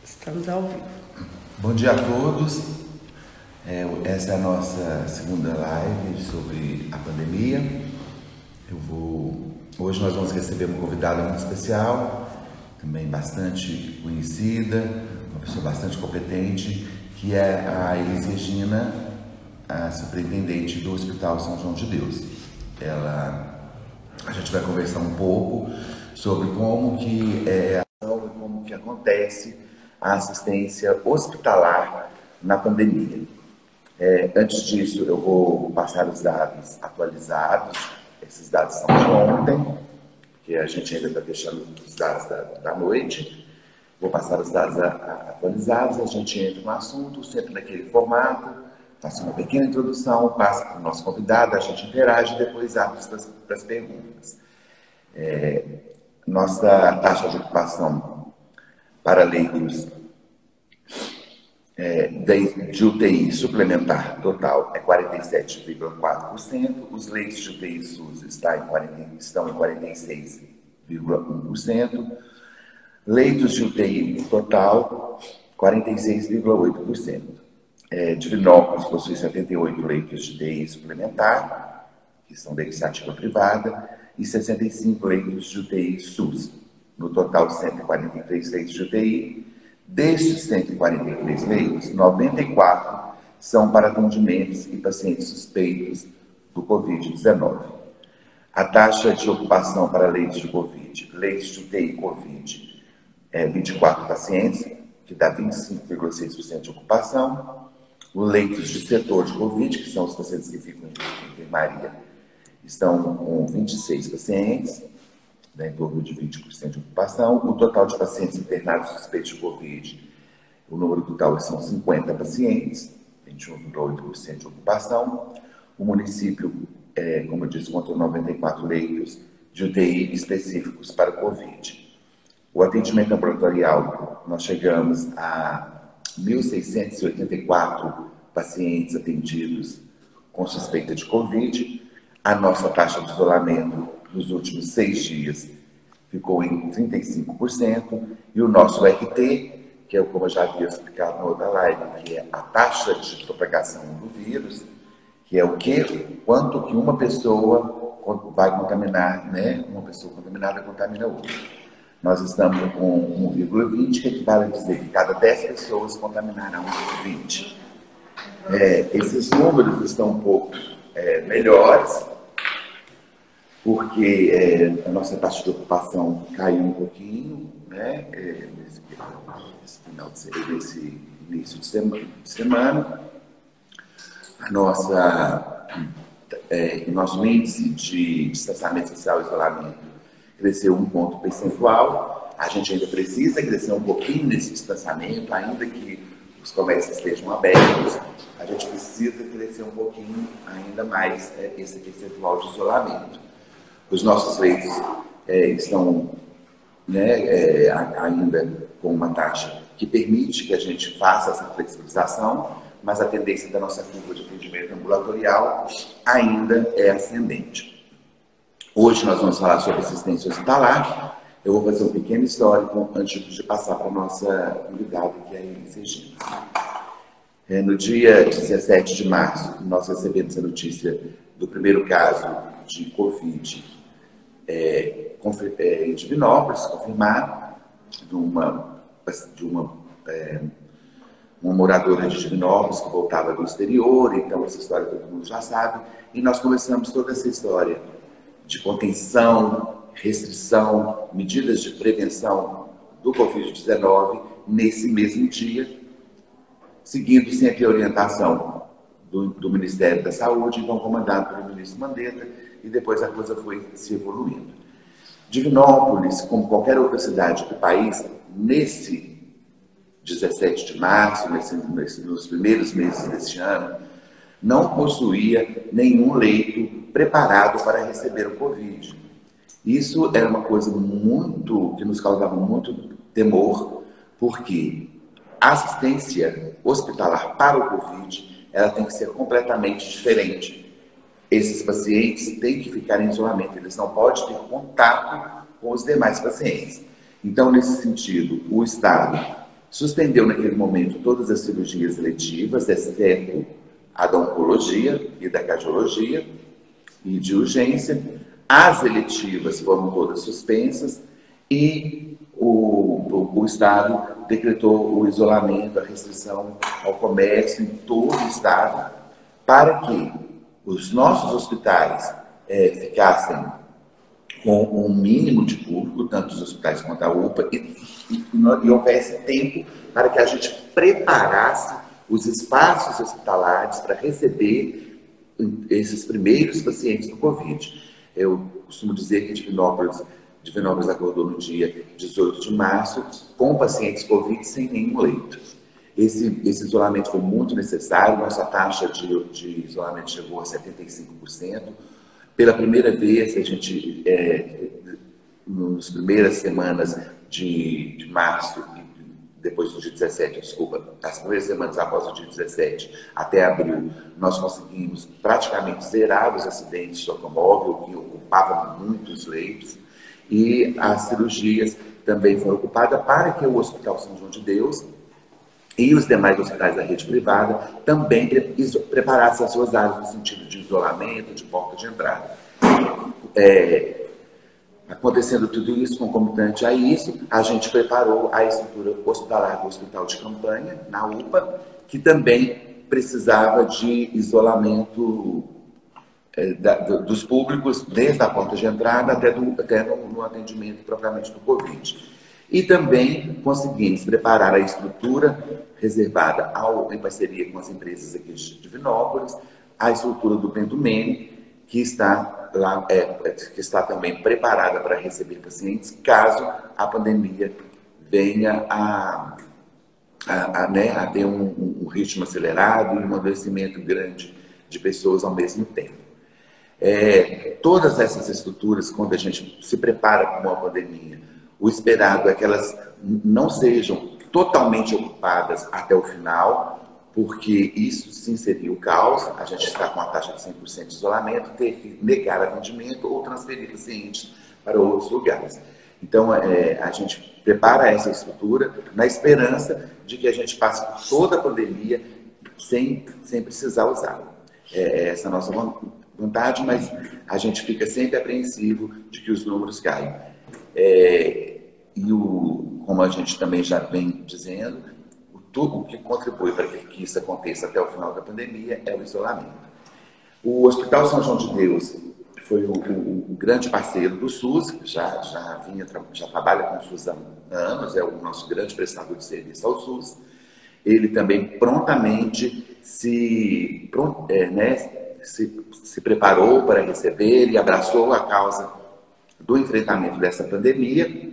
Estamos ao vivo. Bom dia a todos. Essa é a nossa segunda live sobre a pandemia. Hoje nós vamos receber uma convidada muito especial, também bastante conhecida, uma pessoa bastante competente, que é a Elis Regina, a superintendente do Hospital São João de Deus. A gente vai conversar um pouco sobre como que como que acontece a assistência hospitalar na pandemia. Antes disso, eu vou passar os dados atualizados. Esses dados são de ontem, porque a gente ainda está fechando os dados da noite. Vou passar os dados atualizados, a gente entra no assunto, sempre naquele formato, faço uma pequena introdução, passa para o nosso convidado, a gente interage e depois abre para as perguntas. Nossa taxa de ocupação para leitos de UTI suplementar total é 47,4%, os leitos de UTI SUS estão em 46,1%, leitos de UTI total 46,8%. Divinópolis possui 78 leitos de UTI suplementar, que são da iniciativa privada, e 65 leitos de UTI SUS, no total 143 leitos de UTI. Destes 143 leitos, 94 são para atendimentos e pacientes suspeitos do Covid-19. A taxa de ocupação para leitos de Covid, leitos de UTI Covid, é 24 pacientes, que dá 25,6% de ocupação. Os leitos de setor de Covid, que são os pacientes que ficam em enfermaria, estão com 26 pacientes, em torno de 20% de ocupação. O total de pacientes internados suspeitos de Covid, o número total são 50 pacientes, 21,8% de ocupação. O município, como eu disse, conta 94 leitos de UTI específicos para Covid. O atendimento ambulatorial, nós chegamos a 1.684 pacientes atendidos com suspeita de Covid. A nossa taxa de isolamento nos últimos 6 dias ficou em 35%, e o nosso RT, que é como eu já havia explicado na outra live, que é a taxa de propagação do vírus, que é quanto que uma pessoa vai contaminar, né? Uma pessoa contaminada contamina outra. Nós estamos com 1,20, que equivale a dizer que cada 10 pessoas contaminarão 20. Esses números estão um pouco melhores, porque a nossa taxa de ocupação caiu um pouquinho, né, nesse início de semana. Nosso índice de distanciamento social e isolamento cresceu 1 ponto percentual. A gente ainda precisa crescer um pouquinho nesse distanciamento, ainda que os comércios estejam abertos, a gente precisa crescer um pouquinho ainda mais esse percentual de isolamento. Os nossos leitos estão ainda com uma taxa que permite que a gente faça essa flexibilização, mas a tendência da nossa curva de atendimento ambulatorial ainda é ascendente. Hoje nós vamos falar sobre assistência hospitalar. Eu vou fazer um pequeno histórico antes de passar para a nossa convidada, que é a Elis Regina. No dia 17 de março, nós recebemos a notícia do primeiro caso de Covid em Divinópolis, confirmado, de uma moradora de Divinópolis que voltava do exterior. Então essa história todo mundo já sabe, e nós começamos toda essa história de contenção, restrição, medidas de prevenção do Covid-19 nesse mesmo dia, seguindo sempre a orientação do Ministério da Saúde, então comandado pelo ministro Mandetta, e depois a coisa foi se evoluindo. Divinópolis, como qualquer outra cidade do país, nesse 17 de março, nos primeiros meses deste ano, não possuía nenhum leito preparado para receber o Covid. Isso era uma coisa que nos causava muito temor, porque a assistência hospitalar para o Covid, ela tem que ser completamente diferente. Esses pacientes têm que ficar em isolamento, eles não podem ter contato com os demais pacientes. Então, nesse sentido, o Estado Suspendeu naquele momento todas as cirurgias eletivas, exceto a da oncologia e da cardiologia e de urgência. As eletivas foram todas suspensas e o Estado decretou o isolamento, a restrição ao comércio em todo o Estado, para que os nossos hospitais ficassem com um mínimo de público, tanto os hospitais quanto a UPA, e houvesse tempo para que a gente preparasse os espaços hospitalares para receber esses primeiros pacientes do Covid. Eu costumo dizer que Divinópolis acordou no dia 18 de março com pacientes Covid sem nenhum leito. Esse isolamento foi muito necessário, nossa taxa de isolamento chegou a 75%. Pela primeira vez, a gente, nas primeiras semanas de março, depois do dia 17, desculpa, as primeiras semanas após o dia 17 até abril, nós conseguimos praticamente zerar os acidentes de automóvel, que ocupavam muitos leitos, e as cirurgias também foram ocupadas para que o Hospital São João de Deus e os demais hospitais da rede privada também preparassem as suas áreas no sentido de isolamento, de porta de entrada. Acontecendo tudo isso, concomitante a isso, a gente preparou a estrutura hospitalar do Hospital de Campanha, na UPA, que também precisava de isolamento dos públicos, desde a porta de entrada até no atendimento propriamente do Covid. E também conseguimos preparar a estrutura reservada em parceria com as empresas aqui de Divinópolis, a estrutura do Bento Mene, que está também preparada para receber pacientes, caso a pandemia venha a ter um ritmo acelerado e um adoecimento grande de pessoas ao mesmo tempo. Todas essas estruturas, quando a gente se prepara para uma pandemia, o esperado é que elas não sejam totalmente ocupadas até o final, porque isso sim seria o caos. A gente está com a taxa de 100% de isolamento, ter que negar atendimento ou transferir pacientes para outros lugares. Então, a gente prepara essa estrutura na esperança de que a gente passe por toda a pandemia sem precisar usá-la. Essa é a nossa vontade, mas a gente fica sempre apreensivo de que os números caem. Como a gente também já vem dizendo, tudo o que contribui para que isso aconteça até o final da pandemia é o isolamento. O Hospital São João de Deus foi o grande parceiro do SUS, já trabalha com o SUS há anos, é o nosso grande prestador de serviço ao SUS. Ele também prontamente se preparou para receber e abraçou a causa do enfrentamento dessa pandemia,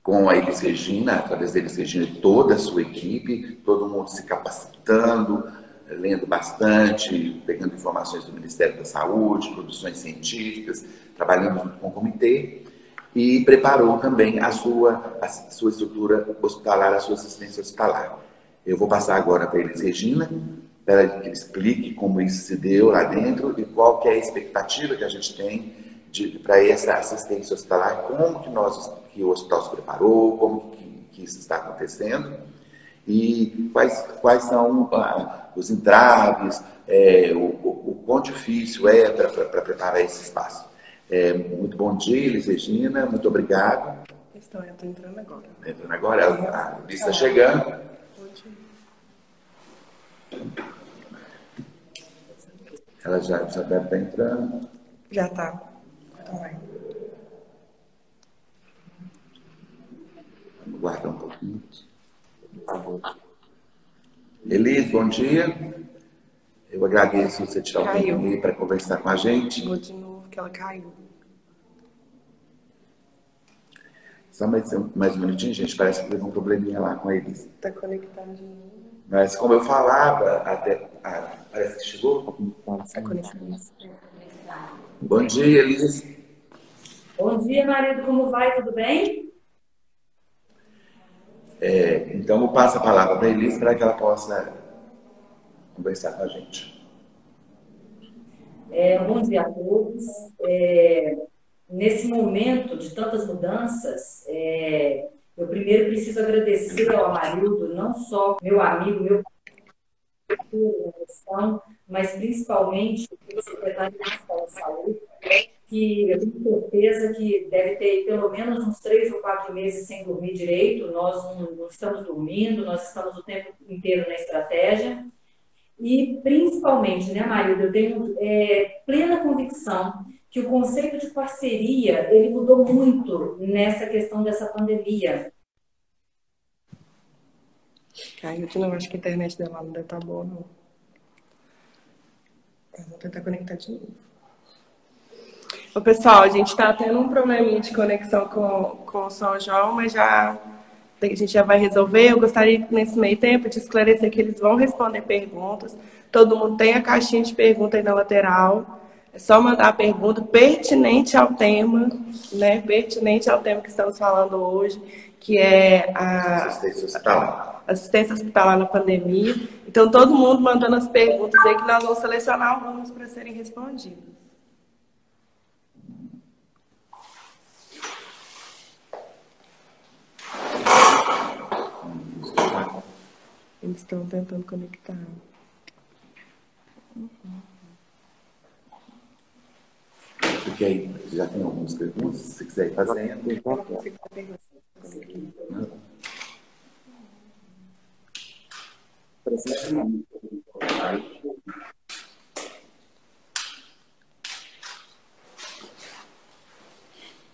com a Elis Regina, através da Elis Regina e toda a sua equipe, todo mundo se capacitando, lendo bastante, pegando informações do Ministério da Saúde, produções científicas, trabalhando junto com o comitê, e preparou também a sua estrutura hospitalar, a sua assistência hospitalar. Eu vou passar agora para a Elis Regina, para que ele explique como isso se deu lá dentro e qual que é a expectativa que a gente tem para essa assistência hospitalar, como que o hospital se preparou, como que isso está acontecendo e quais são os entraves, o quão difícil para preparar esse espaço. Muito bom dia, Elis Regina, muito obrigado. Eu estou entrando agora. Entrando agora, a lista está chegando. Ela já deve estar entrando. Já está. Vamos guardar um pouquinho. Por favor. Elis, bom dia. Eu agradeço você tirar um tempo aí para conversar com a gente. Vou de novo, que ela caiu. Só mais um minutinho, gente. Parece que teve um probleminha lá com a Elis. Está conectado de novo. Mas como eu falava, parece que chegou. Está conectado. Bom dia, Elis. Bom dia, marido. Como vai? Tudo bem? Então, eu passo a palavra para a Elis para que ela possa conversar com a gente. Bom dia a todos. Nesse momento de tantas mudanças, eu Eu primeiro preciso agradecer ao Amarildo, não só meu amigo, meu parceiro na questão, mas principalmente o secretário municipal de saúde, que eu tenho certeza que deve ter pelo menos uns 3 ou 4 meses sem dormir direito. Nós não estamos dormindo, nós estamos o tempo inteiro na estratégia. E, principalmente, né, Marilda, eu tenho plena convicção que o conceito de parceria, ele mudou muito nessa questão dessa pandemia. Caiu de novo, acho que a internet dela não deve estar boa, não. Mas vou tentar conectar de novo. Ô, pessoal, a gente está tendo um probleminha de conexão com o São João, mas a gente já vai resolver. Eu gostaria, nesse meio tempo, de esclarecer que eles vão responder perguntas. Todo mundo tem a caixinha de pergunta aí na lateral. É só mandar a pergunta pertinente ao tema, né? Pertinente ao tema que estamos falando hoje, que é a assistência hospitalar na pandemia. Então, todo mundo mandando as perguntas aí, que nós vamos selecionar algumas para serem respondidas. Eles estão tentando conectar. Porque aí já tem algumas perguntas, se você quiser ir fazendo.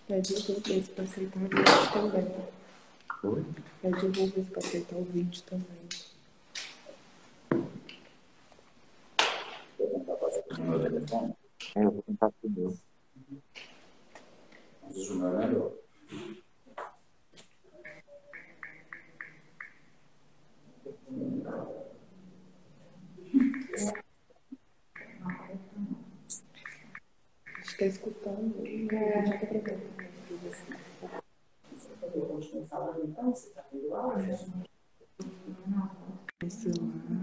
Pede o Rubens para aceitar o vídeo também. Oi? Pede o Rubens para aceitar o vídeo também. Eu vou tentar primeiro. A gente está escutando. No celular.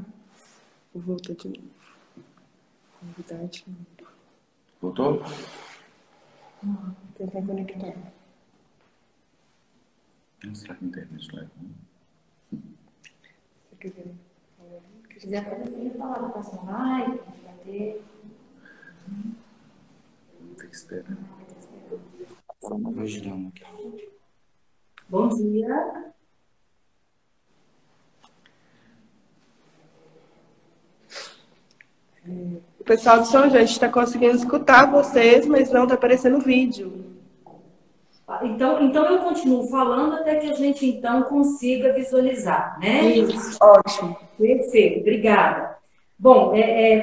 Vou voltar de novo. Convidar de novo. Voltou? Tentar conectar. Será que a internet leva? Se quiser falar, que a gente Já pode falar da próxima live, a gente vai ter. Tem que esperar. Bom dia. O pessoal do São João, a gente está conseguindo escutar vocês, mas não está aparecendo vídeo. Então eu continuo falando até que a gente, então, consiga visualizar, né? Isso, ótimo. Perfeito, obrigada. Bom,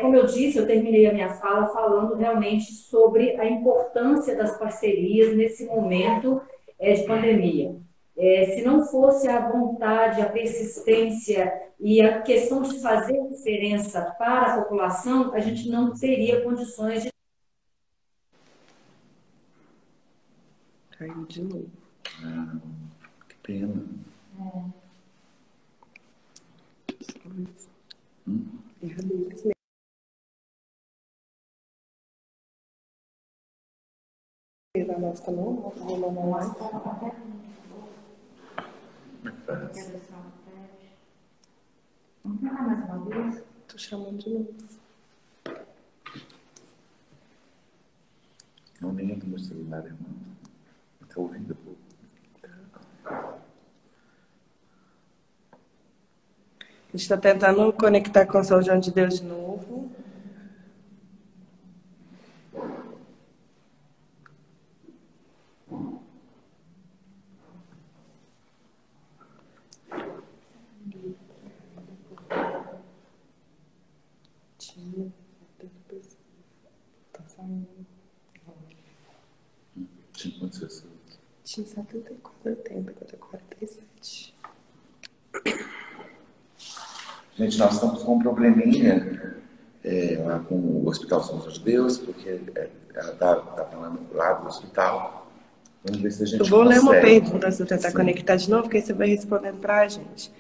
como eu disse, eu terminei a minha fala falando realmente sobre a importância das parcerias nesse momento de pandemia. Se não fosse a vontade, a persistência e a questão de fazer diferença para a população, a gente não teria condições de... Caiu de novo. Que pena. Erra deles mesmo. A nossa não rolando online. Vamos tentar mais uma vez? Tô chamando de novo. Não nem entra no celular, irmão. Está ouvindo? A gente está tentando conectar com o São João de Deus de novo. Tá saindo. Tinha quantos pessoas? Tinha 74, 80, 47. Gente, nós estamos com um probleminha lá com o Hospital São João de Deus, porque ela está falando lá do hospital. Vamos ver se a gente Eu vou ler uma consegue. pergunta, se eu tentar conectar de novo, porque aí você vai respondendo para a gente.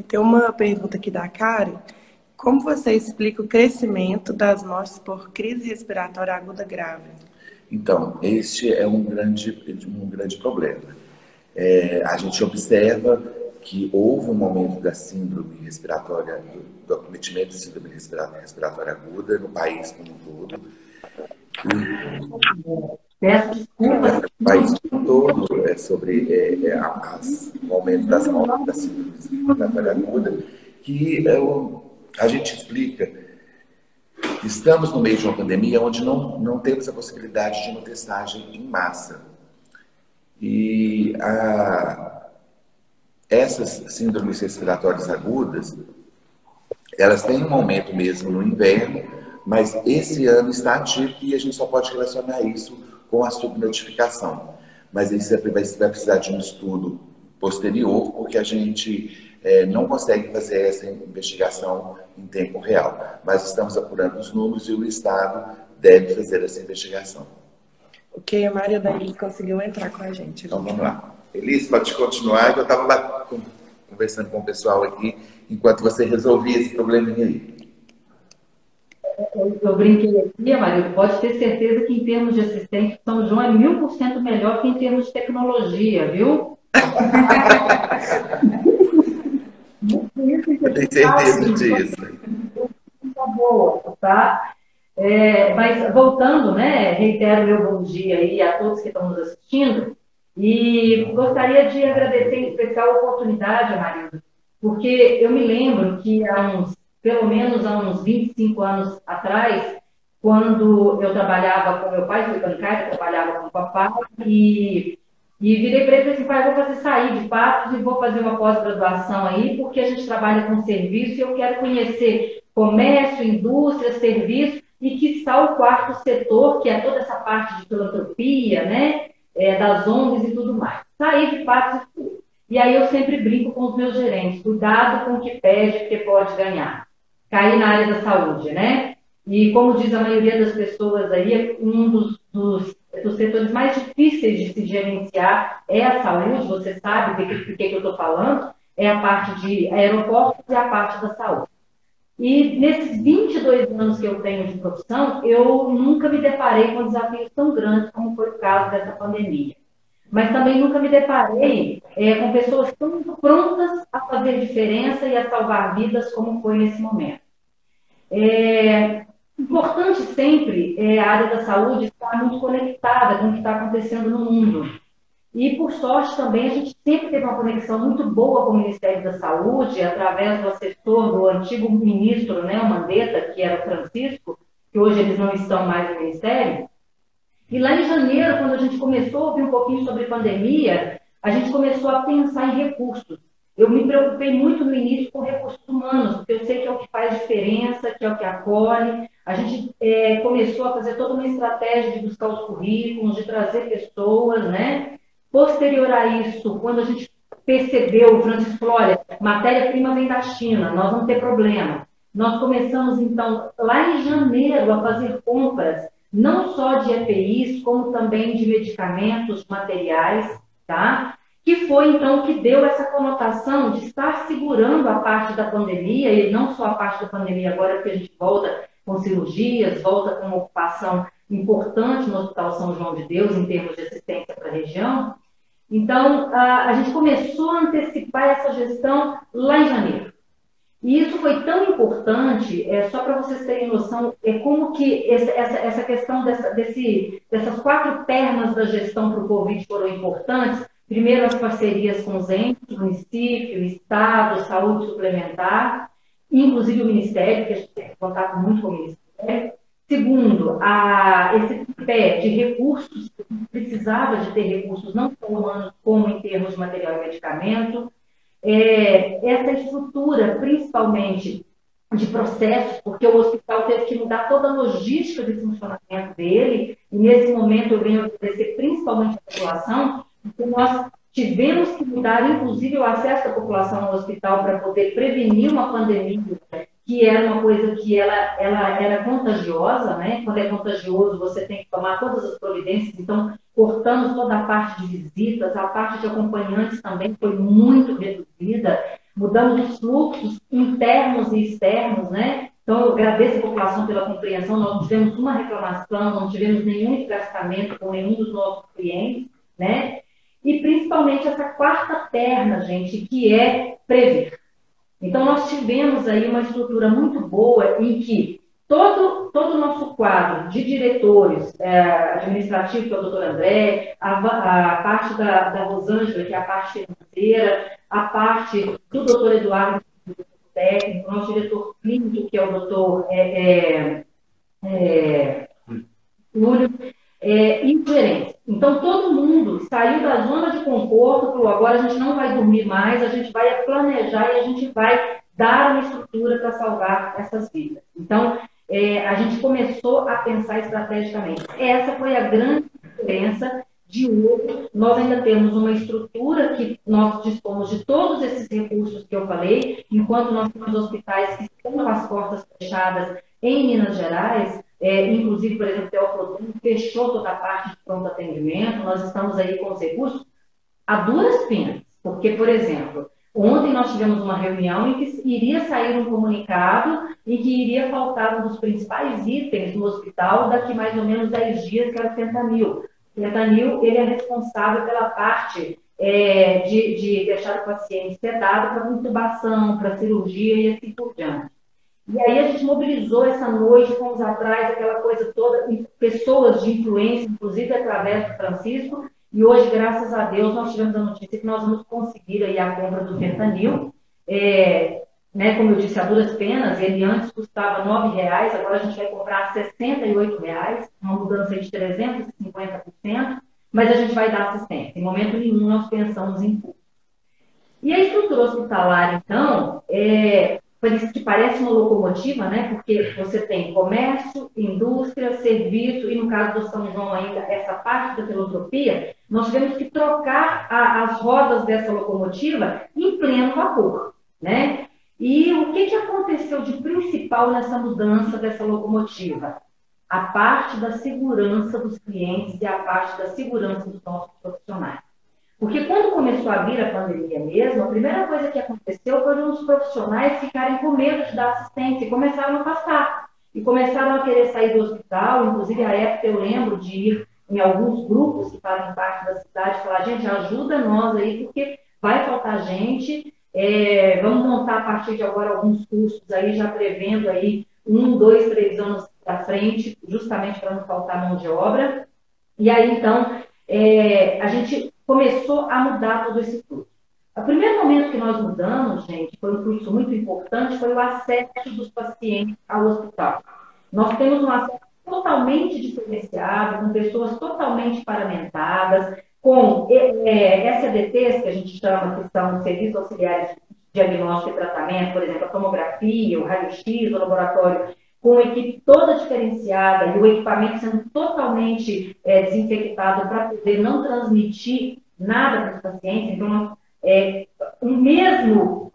Tem uma pergunta aqui da Karen. Como você explica o crescimento das mortes por crise respiratória aguda grave? Então, este é um grande problema. A gente observa que houve um momento da síndrome respiratória, do acometimento de síndrome respiratória aguda no país como um todo. Peço desculpas. O país todo sobre o aumento das mortes da síndrome respiratória aguda, que a gente explica que estamos no meio de uma pandemia onde não temos a possibilidade de uma testagem em massa. E essas síndromes respiratórias agudas, elas têm um aumento mesmo no inverno, mas esse ano está atípico e a gente só pode relacionar isso com a subnotificação. Mas isso vai precisar de um estudo posterior, porque a gente não consegue fazer essa investigação em tempo real. Mas estamos apurando os números e o Estado deve fazer essa investigação. Ok, a Maria da Elis conseguiu entrar com a gente. Então vamos lá. Elis, pode continuar. Eu estava lá conversando com o pessoal aqui, enquanto você resolvia esse probleminha aí. Eu brinquei aqui, Maria, pode ter certeza que em termos de assistente, São João é 1000% melhor que em termos de tecnologia, viu? Eu tenho certeza disso. Tá boa, tá? Mas voltando, né, reitero meu bom dia aí a todos que estão nos assistindo e gostaria de agradecer em especial a oportunidade, Marilda, porque eu me lembro que pelo menos há uns 25 anos atrás, quando eu trabalhava com meu pai, fui bancária, trabalhava com o papai e virei para ele e falei assim, pai, eu vou sair de Patos e vou fazer uma pós-graduação aí, porque a gente trabalha com serviço e eu quero conhecer comércio, indústria, serviço, e quiçá o quarto setor, que é toda essa parte de filantropia, né, das ONGs e tudo mais. Saí de Patos e aí eu sempre brinco com os meus gerentes, cuidado com o que pede, porque pode ganhar. Cair na área da saúde, né? E como diz a maioria das pessoas aí, um dos setores mais difíceis de se gerenciar é a saúde, você sabe do que eu estou falando, é a parte de aeroportos e a parte da saúde. E nesses 22 anos que eu tenho de profissão, eu nunca me deparei com desafios tão grandes como foi o caso dessa pandemia. Mas também nunca me deparei com pessoas tão prontas a fazer diferença e a salvar vidas como foi nesse momento. Importante sempre a área da saúde estar muito conectada com o que está acontecendo no mundo. E, por sorte, também a gente sempre teve uma conexão muito boa com o Ministério da Saúde, através do assessor do antigo ministro, né, o Mandetta, que era o Francisco, que hoje eles não estão mais no Ministério. E lá em janeiro, quando a gente começou a ouvir um pouquinho sobre pandemia, a gente começou a pensar em recursos. Eu me preocupei muito no início com recursos humanos, porque eu sei que é o que faz diferença, que é o que acolhe. A gente começou a fazer toda uma estratégia de buscar os currículos, de trazer pessoas, né? Posterior a isso, quando a gente percebeu, o Francisco falou, olha, matéria-prima vem da China, nós vamos ter problema. Nós começamos, então, lá em janeiro, a fazer compras, não só de EPIs, como também de medicamentos, materiais, tá? Que foi, então, que deu essa conotação de estar segurando a parte da pandemia, e não só a parte da pandemia agora, porque a gente volta com cirurgias, volta com uma ocupação importante no Hospital São João de Deus, em termos de assistência para a região. Então, a gente começou a antecipar essa gestão lá em janeiro. E isso foi tão importante, só para vocês terem noção, como que essa questão dessas 4 pernas da gestão para o Covid foram importantes. Primeiro, as parcerias com os entes, município, Estado, saúde suplementar, inclusive o Ministério, que a gente tem contato muito com o Ministério. Segundo, esse tripé de recursos, precisava de ter recursos não só humanos, como em termos de material e medicamento. Essa estrutura, principalmente de processos, porque o hospital teve que mudar toda a logística de funcionamento dele, e nesse momento eu venho agradecer principalmente a população, porque nós tivemos que mudar, inclusive, o acesso da população ao hospital para poder prevenir uma pandemia, que era uma coisa que ela era contagiosa, né? Quando é contagioso, você tem que tomar todas as providências, então cortamos toda a parte de visitas, a parte de acompanhantes também foi muito reduzida, mudamos os fluxos internos e externos, né? Então, eu agradeço a população pela compreensão, nós não tivemos uma reclamação, não tivemos nenhum desgastamento com nenhum dos nossos clientes, né? e principalmente essa quarta perna, gente, que é prever. Então, nós tivemos aí uma estrutura muito boa em que todo o nosso quadro de diretores administrativos, que é o doutor André, a parte da Rosângela, que é a parte financeira, a parte do doutor Eduardo, que é o técnico, nosso diretor clínico, que é o doutor Júlio, e o gerente. Então, todo mundo saiu da zona de conforto, falou, agora a gente não vai dormir mais, a gente vai planejar e a gente vai dar uma estrutura para salvar essas vidas. Então, a gente começou a pensar estrategicamente. Essa foi a grande diferença de hoje. Nós ainda temos uma estrutura que nós dispomos de todos esses recursos que eu falei, enquanto nós temos hospitais que estão com as portas fechadas em Minas Gerais, inclusive, por exemplo, o Teófilo fechou toda a parte de pronto atendimento, nós estamos aí com os recursos a duras penas, porque, por exemplo, ontem nós tivemos uma reunião em que iria sair um comunicado e que iria faltar um dos principais itens no hospital daqui mais ou menos 10 dias, que era o fentanil. O fentanil, ele é responsável pela parte de deixar o paciente sedado para intubação, para cirurgia e assim por diante. E aí a gente mobilizou essa noite, fomos atrás daquela coisa toda, pessoas de influência, inclusive através do Francisco, e hoje, graças a Deus, nós tivemos a notícia que nós vamos conseguir aí a compra do fentanil. Como eu disse, a duras penas, ele antes custava R$ 9,00, agora a gente vai comprar R$ 68,00, uma mudança de 350%, mas a gente vai dar assistência. Em momento nenhum nós pensamos em custo. E a estrutura hospitalar, então, que parece uma locomotiva, né? Porque você tem comércio, indústria, serviço, e no caso do São João ainda, essa parte da filantropia, nós tivemos que trocar as rodas dessa locomotiva em pleno vapor, né? E o que aconteceu de principal nessa mudança dessa locomotiva? A parte da segurança dos clientes e a parte da segurança dos nossos profissionais. Porque quando começou a vir a pandemia mesmo, a primeira coisa que aconteceu foi os profissionais ficarem com medo de dar assistência e começaram a passar. E começaram a querer sair do hospital, inclusive à época eu lembro de ir em alguns grupos que fazem parte da cidade e falar, gente, ajuda nós aí, porque vai faltar gente, vamos montar a partir de agora alguns cursos aí, já prevendo aí 1, 2, 3 anos à frente, justamente para não faltar mão de obra. E aí, então, a gente começou a mudar todo esse fluxo. O primeiro momento que nós mudamos, gente, foi um fluxo muito importante, foi o acesso dos pacientes ao hospital. Nós temos um acesso totalmente diferenciado, com pessoas totalmente paramentadas, com SADTs, que a gente chama, que são serviços auxiliares de diagnóstico e tratamento, por exemplo, a tomografia, o raio-x, o laboratório, com a equipe toda diferenciada e o equipamento sendo totalmente desinfectado para poder não transmitir nada para os pacientes. Então, o mesmo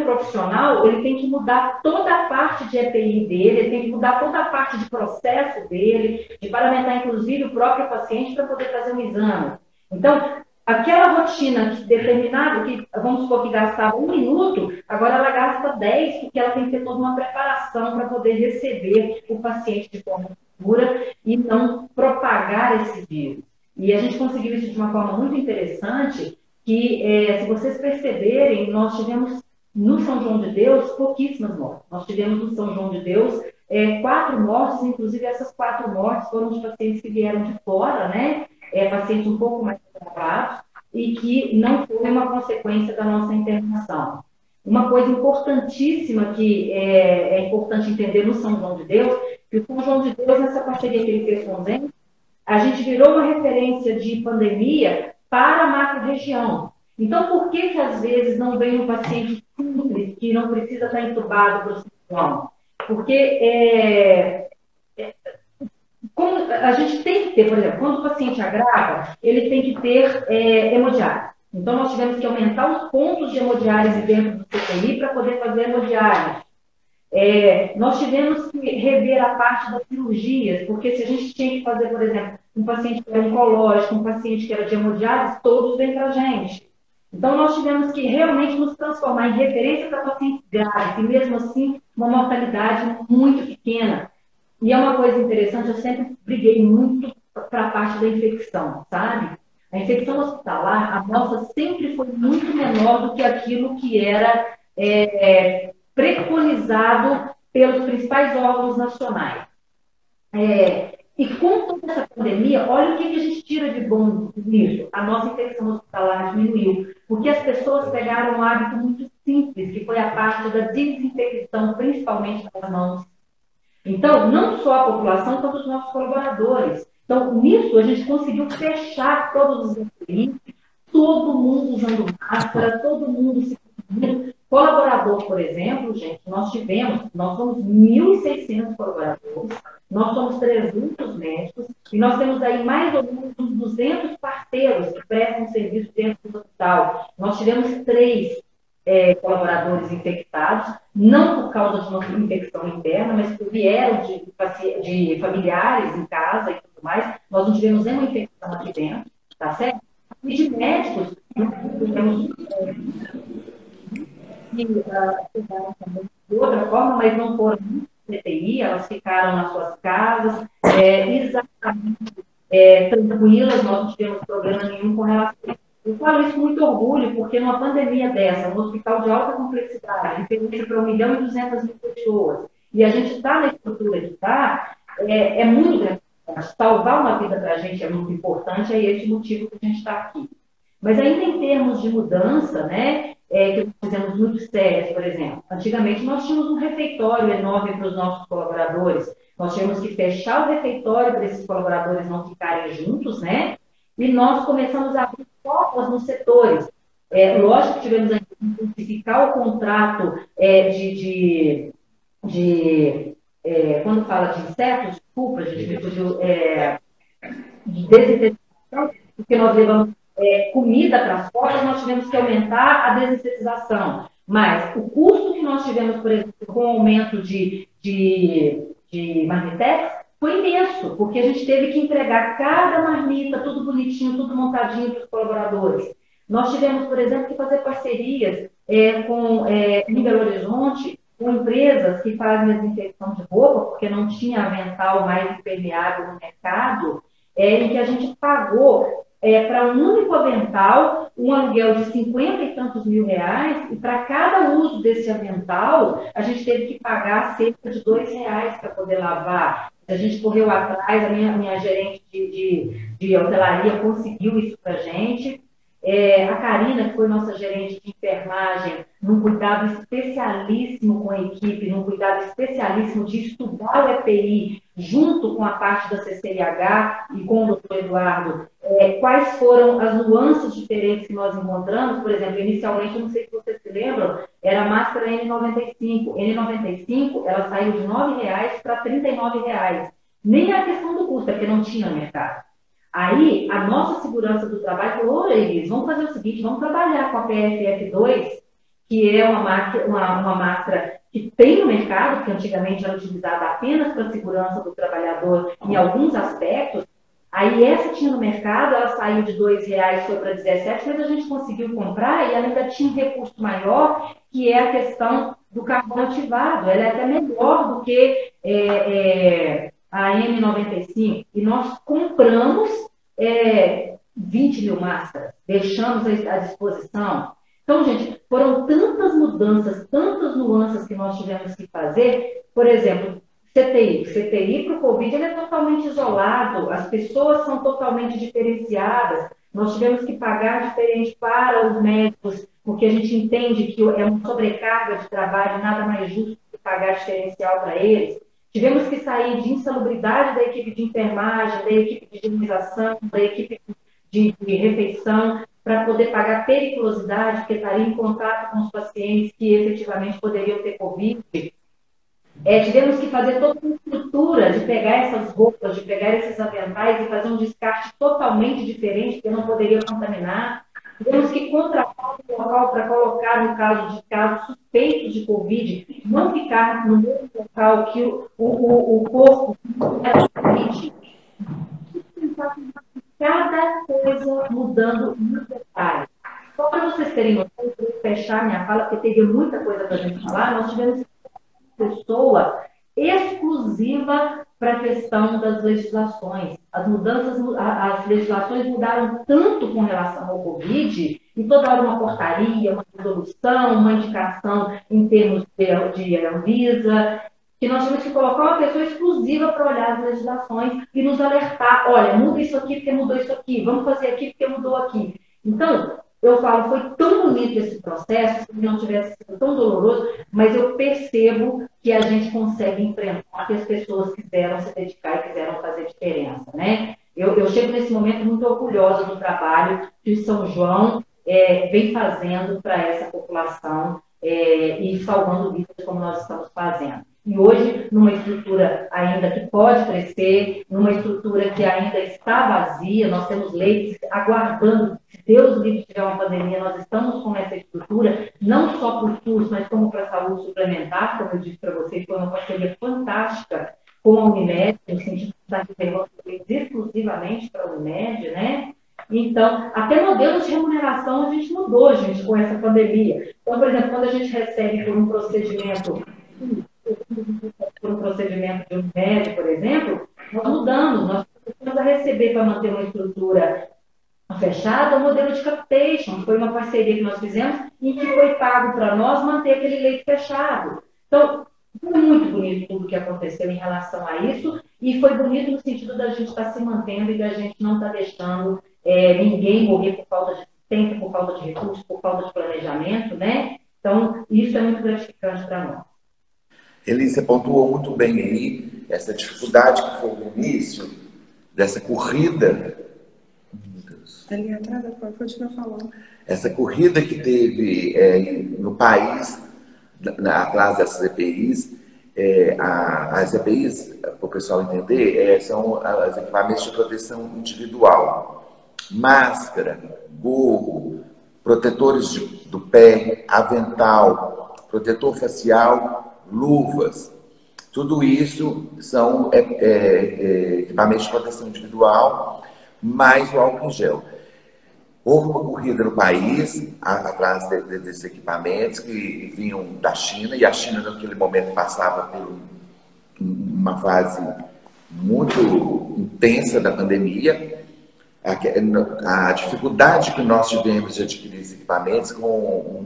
profissional, ele tem que mudar toda a parte de EPI dele, ele tem que mudar toda a parte de processo dele, de paramentar, inclusive, o próprio paciente para poder fazer um exame. Então, aquela rotina determinada, que vamos supor que gastava 1 minuto, agora ela gasta 10, porque ela tem que ter toda uma preparação para poder receber o paciente de forma segura e não propagar esse vírus. E a gente conseguiu isso de uma forma muito interessante, que, se vocês perceberem, nós tivemos no São João de Deus pouquíssimas mortes. Nós tivemos no São João de Deus 4 mortes, inclusive essas 4 mortes foram de pacientes que vieram de fora, né? Pacientes um pouco mais gravados e que não foi uma consequência da nossa internação. Uma coisa importantíssima que é importante entender no São João de Deus, que o São João de Deus, nessa parceria que ele fez com o Zen, a gente virou uma referência de pandemia para a macro-região. Então, por que às vezes não vem um paciente simples, que não precisa estar entubado para o São João? Porque como a gente tem que ter, por exemplo, quando o paciente agrava, ele tem que ter hemodiálise. Então, nós tivemos que aumentar os pontos de hemodiálise dentro do CTI para poder fazer hemodiálise. Nós tivemos que rever a parte das cirurgias, porque se a gente tinha que fazer, por exemplo, um paciente que era oncológico, um paciente que era de hemodiálise, todos vêm para a gente. Então, nós tivemos que realmente nos transformar em referência para pacientes graves, e mesmo assim, uma mortalidade muito pequena. E é uma coisa interessante, eu sempre briguei muito para a parte da infecção, sabe? A infecção hospitalar, a nossa sempre foi muito menor do que aquilo que era preconizado pelos principais órgãos nacionais. E com toda essa pandemia, olha o que a gente tira de bom nisso. A nossa infecção hospitalar diminuiu, porque as pessoas pegaram um hábito muito simples, que foi a parte da desinfecção, principalmente das mãos. Então, não só a população, quanto os nossos colaboradores. Então, nisso, a gente conseguiu fechar todos os EPIs, todo mundo usando máscara, todo mundo se cuidando. Colaborador, por exemplo, gente, nós somos 1.600 colaboradores, nós somos 300 médicos, e nós temos aí mais ou menos uns 200 parceiros que prestam serviço dentro do hospital. Nós tivemos 3 colaboradores infectados, não por causa de uma infecção interna, mas que vieram de familiares em casa e tudo mais. Nós não tivemos nenhuma infecção aqui dentro, tá certo? E de médicos, nós tivemos de outra forma, mas não foram CTI, elas ficaram nas suas casas, exatamente tranquilas, nós não tivemos problema nenhum com relação a isso. Eu falo isso com muito orgulho, porque numa pandemia dessa, um hospital de alta complexidade, referência para 1.200.000 pessoas, e a gente está na estrutura que está, é muito gratificante. Salvar uma vida para a gente é muito importante, é esse o motivo que a gente está aqui. Mas ainda em termos de mudança, né, que nós fizemos muito sérias, por exemplo. Antigamente nós tínhamos um refeitório enorme para os nossos colaboradores. Nós tínhamos que fechar o refeitório para esses colaboradores não ficarem juntos, né? E nós começamos a abrir portas nos setores. Lógico que tivemos que intensificar o contrato quando fala de insetos, desculpa, a gente me fugiu, de desinfecção, porque nós levamos comida para as portas, nós tivemos que aumentar a desensitização. Mas o custo que nós tivemos, por exemplo, com o aumento de marmitex, foi imenso, porque a gente teve que entregar cada marmita, tudo bonitinho, tudo montadinho para os colaboradores. Nós tivemos, por exemplo, que fazer parcerias em Belo Horizonte, com empresas que fazem a desinfecção de roupa, porque não tinha avental mais impermeável no mercado, em que a gente pagou para um único avental, um aluguel de 50 e tantos mil reais, e para cada uso desse avental, a gente teve que pagar cerca de R$2 para poder lavar. A gente correu atrás, a minha gerente de hotelaria conseguiu isso para a gente. A Karina, que foi nossa gerente de enfermagem, num cuidado especialíssimo com a equipe, num cuidado especialíssimo de estudar o EPI, junto com a parte da CCLH e com o doutor Eduardo, quais foram as nuances diferentes que nós encontramos. Por exemplo, inicialmente, não sei se vocês se lembram, era a máscara N95. N95, ela saiu de R$9 para R$39. Nem a questão do custo, é porque não tinha no mercado. Aí, a nossa segurança do trabalho falou: Elis, vamos fazer o seguinte, vamos trabalhar com a PFF2, que é uma máscara que tem no mercado, que antigamente era utilizada apenas para a segurança do trabalhador em alguns aspectos. Aí essa tinha no mercado, ela saiu de R$2, foi para 17, mas a gente conseguiu comprar e ela ainda tinha um recurso maior, que é a questão do carbono ativado. Ela é até melhor do que a N95. E nós compramos 20 mil máscaras, deixamos à disposição. Então, gente, foram tantas mudanças, tantas nuances que nós tivemos que fazer. Por exemplo, CTI para o Covid ele é totalmente isolado, as pessoas são totalmente diferenciadas, nós tivemos que pagar diferente para os médicos, porque a gente entende que é uma sobrecarga de trabalho, nada mais justo que pagar diferencial para eles. Tivemos que sair de insalubridade da equipe de enfermagem, da equipe de higienização, da equipe de refeição, para poder pagar periculosidade, porque estaria em contato com os pacientes que efetivamente poderiam ter Covid. Tivemos que fazer toda uma estrutura de pegar essas roupas, de pegar esses aventais e fazer um descarte totalmente diferente, que não poderia contaminar. Tivemos que contratar um local para colocar, no caso de casos suspeitos de Covid, não ficar no mesmo local que o corpo permite. Cada coisa mudando no detalhe. Só para vocês terem noção, eu vou fechar minha fala, porque teve muita coisa para a gente falar. Nós tivemos uma pessoa exclusiva para a questão das legislações. As mudanças, as legislações mudaram tanto com relação ao Covid, e toda hora uma portaria, uma resolução, uma indicação em termos de Anvisa, que nós temos que colocar uma pessoa exclusiva para olhar as legislações e nos alertar, olha, muda isso aqui porque mudou isso aqui, vamos fazer aqui porque mudou aqui. Então, eu falo, foi tão bonito esse processo, se não tivesse sido tão doloroso, mas eu percebo que a gente consegue enfrentar, que as pessoas quiseram se dedicar e quiseram fazer diferença, né? Eu chego nesse momento muito orgulhosa do trabalho que São João vem fazendo para essa população e salvando vidas como nós estamos fazendo. E hoje, numa estrutura ainda que pode crescer, numa estrutura que ainda está vazia, nós temos leitos aguardando, se Deus livre tiver uma pandemia, nós estamos com essa estrutura, não só para o SUS, mas como para a saúde suplementar, como eu disse para vocês, foi uma parceria fantástica com a Unimed, no sentido de estar reservando exclusivamente para a Unimed, né? Então, até modelos de remuneração a gente mudou, gente, com essa pandemia. Então, por exemplo, quando a gente recebe por um procedimento de um médico, por exemplo, nós mudamos, nós começamos a receber para manter uma estrutura fechada, o modelo de capitation, foi uma parceria que nós fizemos em que foi pago para nós manter aquele leito fechado. Então, foi muito bonito tudo que aconteceu em relação a isso, e foi bonito no sentido da gente estar se mantendo e da gente não estar deixando ninguém morrer por falta de tempo, por falta de recursos, por falta de planejamento, né? Então, isso é muito gratificante para nós. Elisa pontuou muito bem aí essa dificuldade que foi no início dessa corrida. Ali atrás, continua falando. Essa corrida que teve no país, atrás das EPIs, as EPIs, para o pessoal entender, são os equipamentos de proteção individual. Máscara, gorro, protetores do pé, avental, protetor facial, luvas. Tudo isso são equipamentos de proteção individual, mais o álcool em gel. Houve uma corrida no país atrás desses equipamentos que vinham da China, e a China naquele momento passava por uma fase muito intensa da pandemia. A dificuldade que nós tivemos de adquirir esses equipamentos com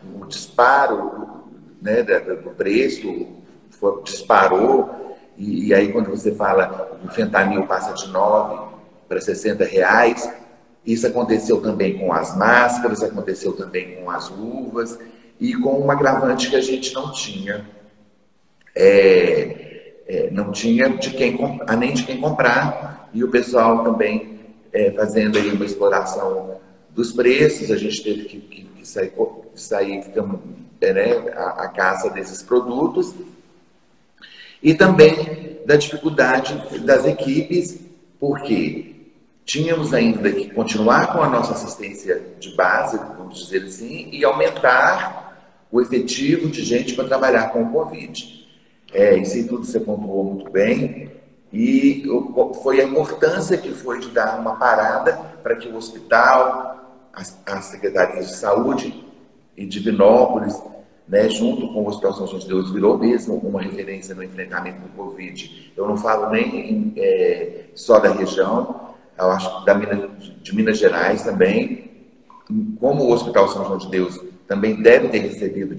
um disparo, né, do preço, disparou, e aí quando você fala o fentanil passa de 9 para 60 reais, isso aconteceu também com as máscaras, aconteceu também com as luvas, e com um agravante que a gente não tinha, não tinha nem de quem comprar, e o pessoal também fazendo aí uma exploração dos preços, a gente teve que sair ficando, a caça desses produtos, e também da dificuldade das equipes, porque tínhamos ainda que continuar com a nossa assistência de base, vamos dizer assim, e aumentar o efetivo de gente para trabalhar com o Covid. Isso aí tudo você pontuou muito bem, e foi a importância que foi de dar uma parada para que o hospital, as secretarias de saúde e Divinópolis, né, junto com o Hospital São João de Deus, virou mesmo uma referência no enfrentamento do Covid. Eu não falo nem só da região, eu acho de Minas Gerais também, como o Hospital São João de Deus também deve ter recebido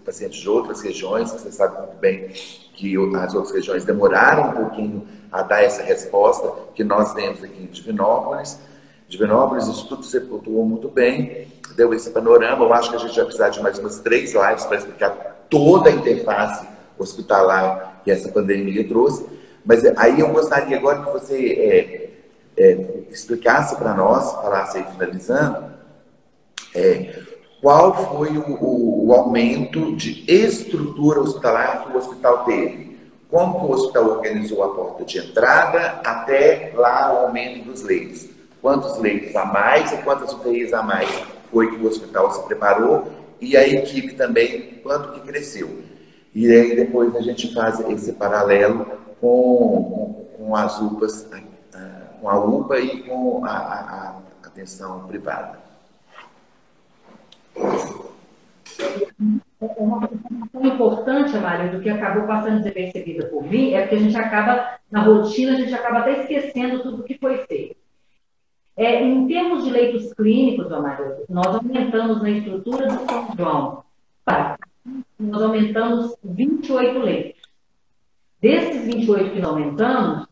pacientes de outras regiões. Você sabe muito bem que as outras regiões demoraram um pouquinho a dar essa resposta que nós temos aqui em Divinópolis. Isso tudo você pontuou muito bem, deu esse panorama. Eu acho que a gente vai precisar de mais umas 3 lives para explicar toda a interface hospitalar que essa pandemia trouxe. Mas aí eu gostaria agora que você explicasse para nós, falasse aí finalizando, qual foi o aumento de estrutura hospitalar que o hospital teve? Como que o hospital organizou a porta de entrada até lá o aumento dos leitos? Quantos leitos a mais e quantas UTIs a mais foi que o hospital se preparou? E a equipe também, quanto que cresceu? E aí depois a gente faz esse paralelo com as UPAs, com a UPA e com a atenção privada. uma informação importante, Amarildo, que acabou passando despercebida por mim, é porque a gente acaba, na rotina, a gente acaba até esquecendo tudo que foi feito. Em termos de leitos clínicos, Amarildo, nós aumentamos na estrutura do São João, nós aumentamos 28 leitos. Desses 28 que nós aumentamos,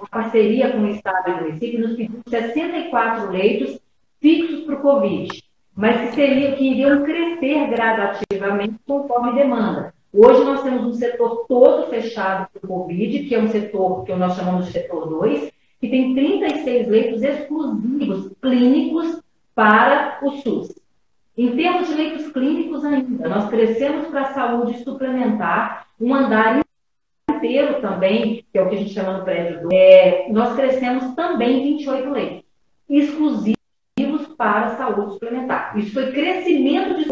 a parceria com o Estado e o município nos pediu 64 leitos fixos para o Covid, mas que iriam crescer gradativamente conforme demanda. Hoje nós temos um setor todo fechado para o Covid, que é um setor que nós chamamos de setor 2, que tem 36 leitos exclusivos clínicos para o SUS. Em termos de leitos clínicos ainda, nós crescemos para a saúde suplementar, um andar inteiro também, que é o que a gente chama no prédio, nós crescemos também 28 leitos, exclusivos para a saúde suplementar. Isso foi crescimento de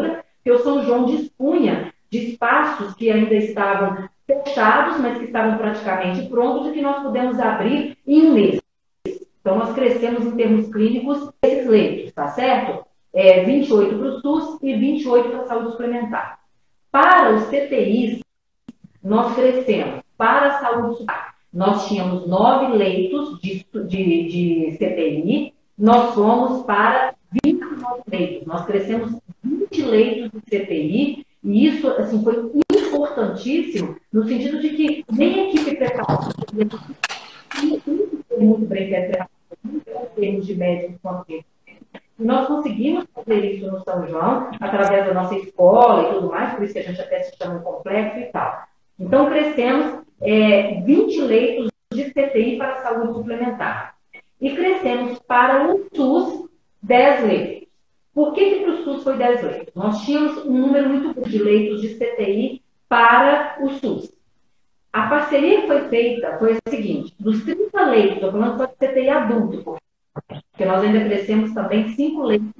que o São João dispunha de espaços que ainda estavam fechados, mas que estavam praticamente prontos e que nós pudemos abrir em um mês. Então, nós crescemos em termos clínicos esses leitos, tá certo? 28 para o SUS e 28 para a saúde suplementar. Para os CTIs, nós crescemos. Para a saúde suplementar, nós tínhamos 9 leitos de CTI, nós fomos para 29 leitos. Nós crescemos 20 leitos de CTI, e isso assim, foi importantíssimo, no sentido de que nem a equipe preparada, muito bem preparada, em termos de médicos quanto de. Nós conseguimos fazer isso no São João, através da nossa escola e tudo mais, por isso que a gente até se chama complexo e tal. Então, crescemos 20 leitos de CTI para a saúde suplementar. E crescemos para o SUS 10 leitos. Por que para o SUS foi 10 leitos? Nós tínhamos um número muito grande de leitos de CTI para o SUS. A parceria que foi feita foi a seguinte: dos 30 leitos, estou falando só de CTI adulto, porque nós ainda crescemos também 5 leitos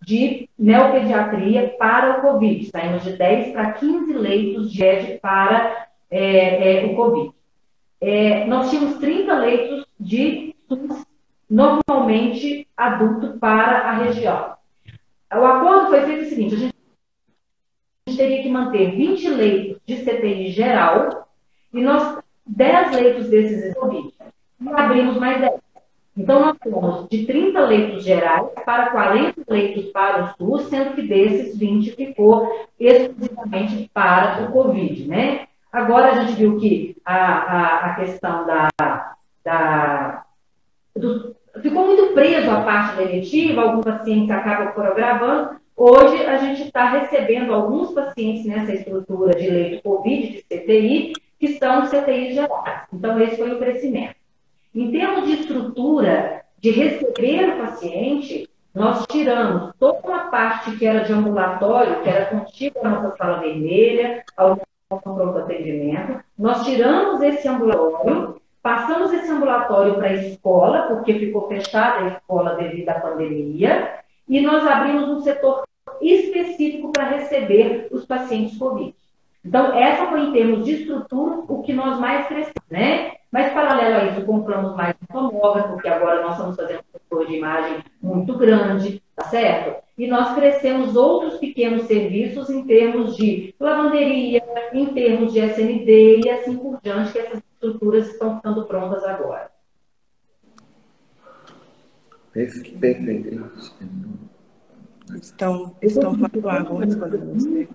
de neopediatria para o Covid. Saímos de 10 para 15 leitos de ED para o Covid. Nós tínhamos 30 leitos de SUS, normalmente adulto, para a região. O acordo foi feito o seguinte: a gente teria que manter 20 leitos de CTI geral e nós 10 leitos desses de Covid. E abrimos mais 10. Então, nós fomos de 30 leitos gerais para 40 leitos para o SUS, sendo que desses 20 ficou exclusivamente para o Covid, né? Agora a gente viu que a questão ficou muito preso à parte da eletiva, alguns pacientes acabam programando. Hoje a gente está recebendo alguns pacientes nessa estrutura de leito Covid, de CTI, que são CTIs gerais. Então, esse foi o crescimento. Em termos de estrutura de receber o paciente, nós tiramos toda uma parte que era de ambulatório, que era contígua à nossa sala vermelha, ao nosso pronto atendimento. Nós tiramos esse ambulatório, passamos esse ambulatório para a escola, porque ficou fechada a escola devido à pandemia, e nós abrimos um setor específico para receber os pacientes Covid. Então, essa foi, em termos de estrutura, o que nós mais crescemos, né? Mas, paralelo a isso, compramos mais um tomógrafo, porque agora nós estamos fazendo um setor de imagem muito grande, tá certo? E nós crescemos outros pequenos serviços em termos de lavanderia, em termos de SND e assim por diante, que essas estruturas estão ficando prontas agora. Perfeito. Estão falando respondendo você.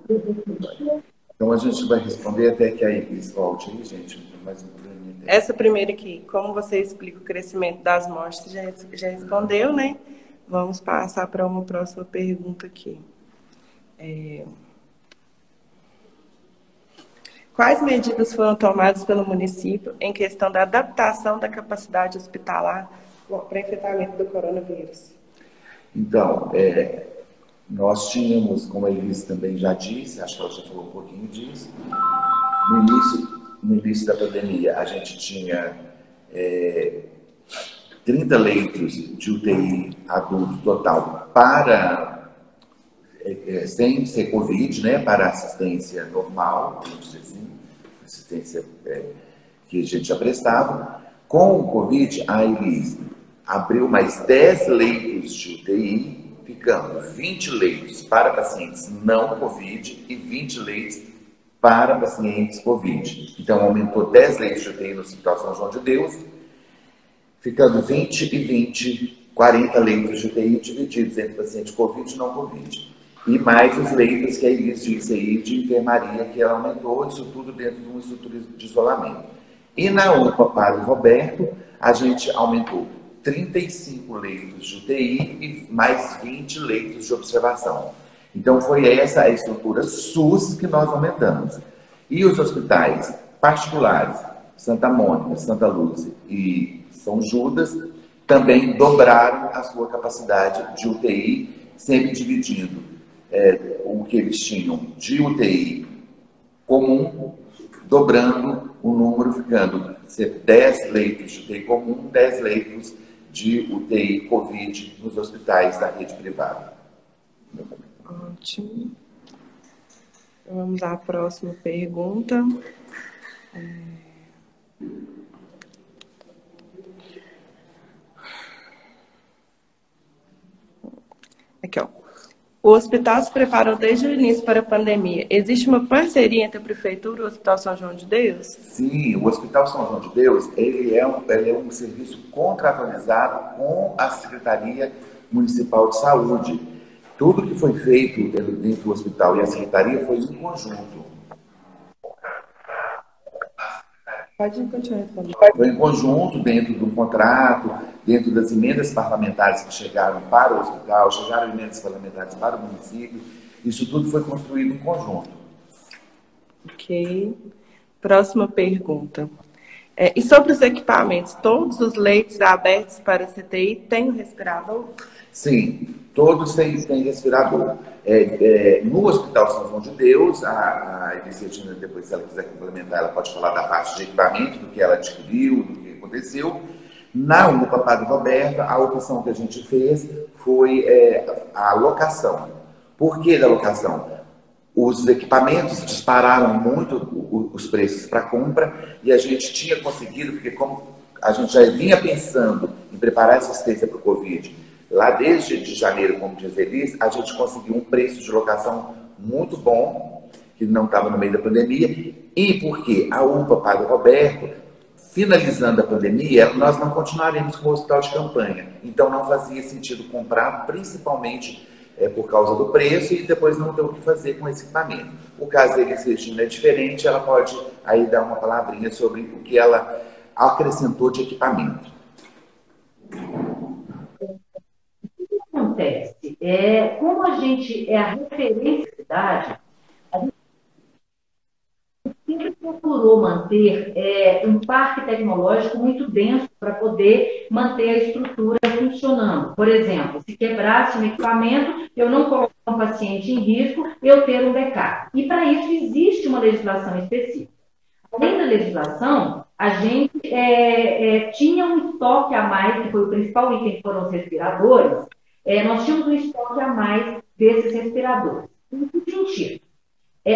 Então, a gente vai responder até que a Iris volte aí, gente. Mais uma pergunta. Essa primeira aqui, como você explica o crescimento das mortes, já respondeu, né? Vamos passar para uma próxima pergunta aqui. Quais medidas foram tomadas pelo município em questão da adaptação da capacidade hospitalar para enfrentamento do coronavírus? Então, nós tínhamos, como a Iris também já disse, acho que ela já falou um pouquinho disso, no início da pandemia, a gente tinha 30 leitos de UTI adulto total para, sem ser Covid, né, para assistência normal, vamos dizer assim, assistência que a gente já prestava. Com o Covid, a Iris abriu mais 10 leitos de UTI, ficando 20 leitos para pacientes não Covid e 20 leitos para pacientes Covid. Então, aumentou 10 leitos de UTI no Hospital São João de Deus, ficando 20 e 20, 40 leitos de UTI divididos entre pacientes Covid e não Covid. E mais os leitos que a Elis disse aí de enfermaria, que ela aumentou, isso tudo dentro de uma estrutura de isolamento. E na UPA Padre Roberto, a gente aumentou 35 leitos de UTI e mais 20 leitos de observação. Então, foi essa a estrutura SUS que nós aumentamos. E os hospitais particulares, Santa Mônica, Santa Lúcia e São Judas, também dobraram a sua capacidade de UTI, sempre dividindo o que eles tinham de UTI comum, dobrando o número, ficando 10 leitos de UTI comum, 10 leitos de UTI Covid nos hospitais da rede privada. Ótimo. Vamos à próxima pergunta. Aqui, ó. O hospital se preparou desde o início para a pandemia. Existe uma parceria entre a Prefeitura e o Hospital São João de Deus? Sim, o Hospital São João de Deus ele é um serviço contratualizado com a Secretaria Municipal de Saúde. Tudo que foi feito dentro do hospital e a Secretaria foi em conjunto. Pode continuar respondendo. Foi em conjunto, dentro do contrato, dentro das emendas parlamentares que chegaram para o hospital, chegaram emendas parlamentares para o município. Isso tudo foi construído em conjunto. Ok. Próxima pergunta. E sobre os equipamentos, todos os leitos abertos para CTI têm um respirador? Sim, todos têm respirador. No Hospital São João de Deus, a Elisietina, depois, se ela quiser complementar, ela pode falar da parte de equipamento, do que ela adquiriu, do que aconteceu. Na UPA Padre Roberto, a opção que a gente fez foi a locação. Por que da locação? Os equipamentos dispararam muito os preços para compra e a gente tinha conseguido, porque como a gente já vinha pensando em preparar essa assistência para o Covid, lá desde de janeiro, como diz Elis, a gente conseguiu um preço de locação muito bom, que não estava no meio da pandemia, e porque a UPA Padre Roberto, finalizando a pandemia, nós não continuaremos com o hospital de campanha, então não fazia sentido comprar, principalmente por causa do preço, e depois não ter o que fazer com esse equipamento. O caso da Elis Regina é diferente, ela pode aí dar uma palavrinha sobre o que ela acrescentou de equipamento. Acontece, como a gente é a referência da cidade, a gente sempre procurou manter um parque tecnológico muito denso para poder manter a estrutura funcionando. Por exemplo, se quebrasse um equipamento, eu não colocar um paciente em risco, eu ter um backup. E para isso existe uma legislação específica. Além da legislação, a gente tinha um estoque a mais, que foi o principal item, que foram os respiradores. Nós tínhamos um estoque a mais desses respiradores. Em que sentido?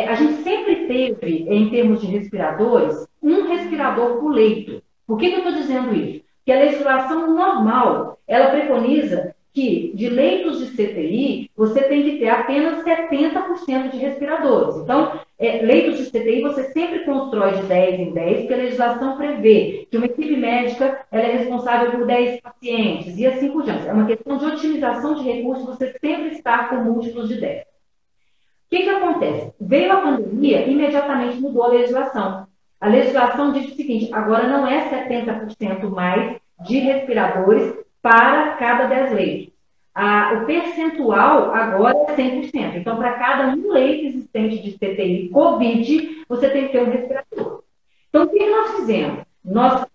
A gente sempre teve, em termos de respiradores, um respirador por leito. Por que eu estou dizendo isso? Porque a legislação normal, ela preconiza que de leitos de CTI, você tem que ter apenas 70% de respiradores. Então, leitos de CTI você sempre constrói de 10 em 10, porque a legislação prevê que uma equipe médica ela é responsável por 10 pacientes, e assim por diante. É uma questão de otimização de recursos, você sempre está com múltiplos de 10. O que acontece? Veio a pandemia, imediatamente mudou a legislação. A legislação diz o seguinte, agora não é 70% mais de respiradores para cada 10 leitos. O percentual agora é 100%. Então, para cada um leito existente de CTI COVID, você tem que ter um respirador. Então, o que nós fizemos?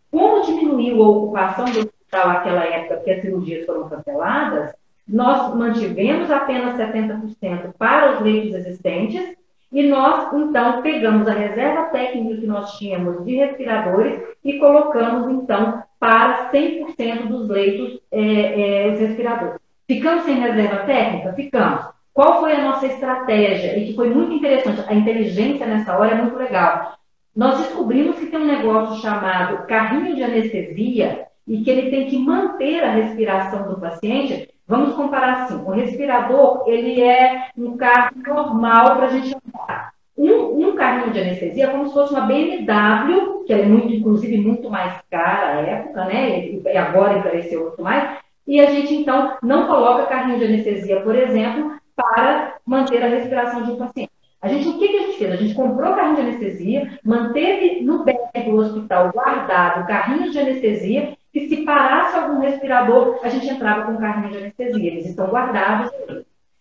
Como diminuiu a ocupação do hospital naquela época, porque as cirurgias foram canceladas, nós mantivemos apenas 70% para os leitos existentes e nós, então, pegamos a reserva técnica que nós tínhamos de respiradores e colocamos, então, para 100% dos leitos os respiradores. Ficamos sem reserva técnica? Ficamos. Qual foi a nossa estratégia? E que foi muito interessante. A inteligência nessa hora é muito legal. Nós descobrimos que tem um negócio chamado carrinho de anestesia e que ele tem que manter a respiração do paciente Vamos comparar assim, o respirador, ele é um carro normal para a gente andar. Um carrinho de anestesia é como se fosse uma BMW, que é muito, inclusive, muito mais cara à época, né? E agora encareceu muito mais. E a gente, então, não coloca carrinho de anestesia, por exemplo, para manter a respiração de um paciente. O que a gente fez? A gente comprou carrinho de anestesia, manteve no bed do hospital guardado carrinhos de anestesia, que se parasse algum respirador, a gente entrava com carrinho de anestesia. Eles estão guardados.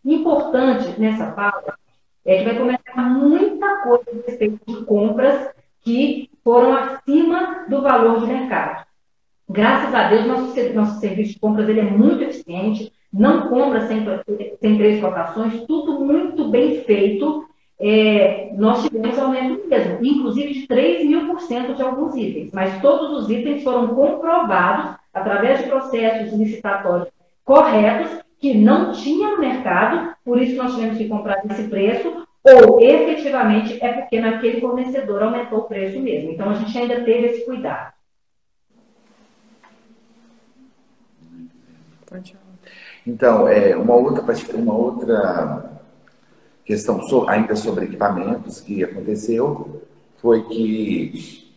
Importante nessa fala é que vai começar muita coisa a respeito de compras que foram acima do valor de mercado. Graças a Deus, nosso serviço de compras ele é muito eficiente, não compra sem três cotações, tudo muito bem feito. Nós tivemos aumento mesmo, inclusive de 3.000% de alguns itens, mas todos os itens foram comprovados através de processos licitatórios corretos que não tinha no mercado, por isso nós tivemos que comprar esse preço, ou efetivamente é porque naquele fornecedor aumentou o preço mesmo. Então a gente ainda teve esse cuidado. Então, uma outra questão ainda sobre equipamentos que aconteceu foi que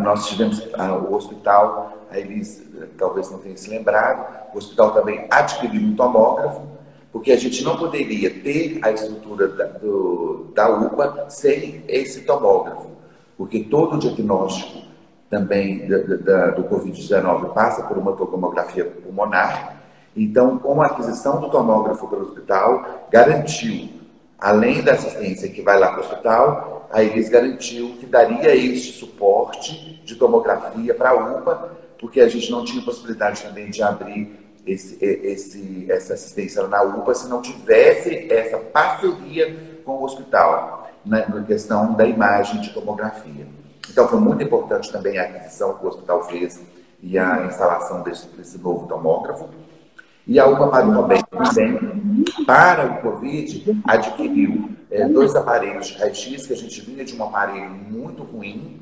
nós tivemos o hospital, a Elis talvez não tenha se lembrado, o hospital também adquiriu um tomógrafo, porque a gente não poderia ter a estrutura da UPA sem esse tomógrafo, porque todo o diagnóstico também do Covid-19 passa por uma tomografia pulmonar. Então, com a aquisição do tomógrafo pelo hospital, garantiu, além da assistência que vai lá para o hospital, a Elis garantiu que daria este suporte de tomografia para a UPA, porque a gente não tinha possibilidade também de abrir essa assistência na UPA se não tivesse essa parceria com o hospital, na questão da imagem de tomografia. Então, foi muito importante também a aquisição que o hospital fez e a instalação desse novo tomógrafo. E a UPA também, para o Covid, adquiriu 2 aparelhos de raio-x, que a gente vinha de um aparelho muito ruim,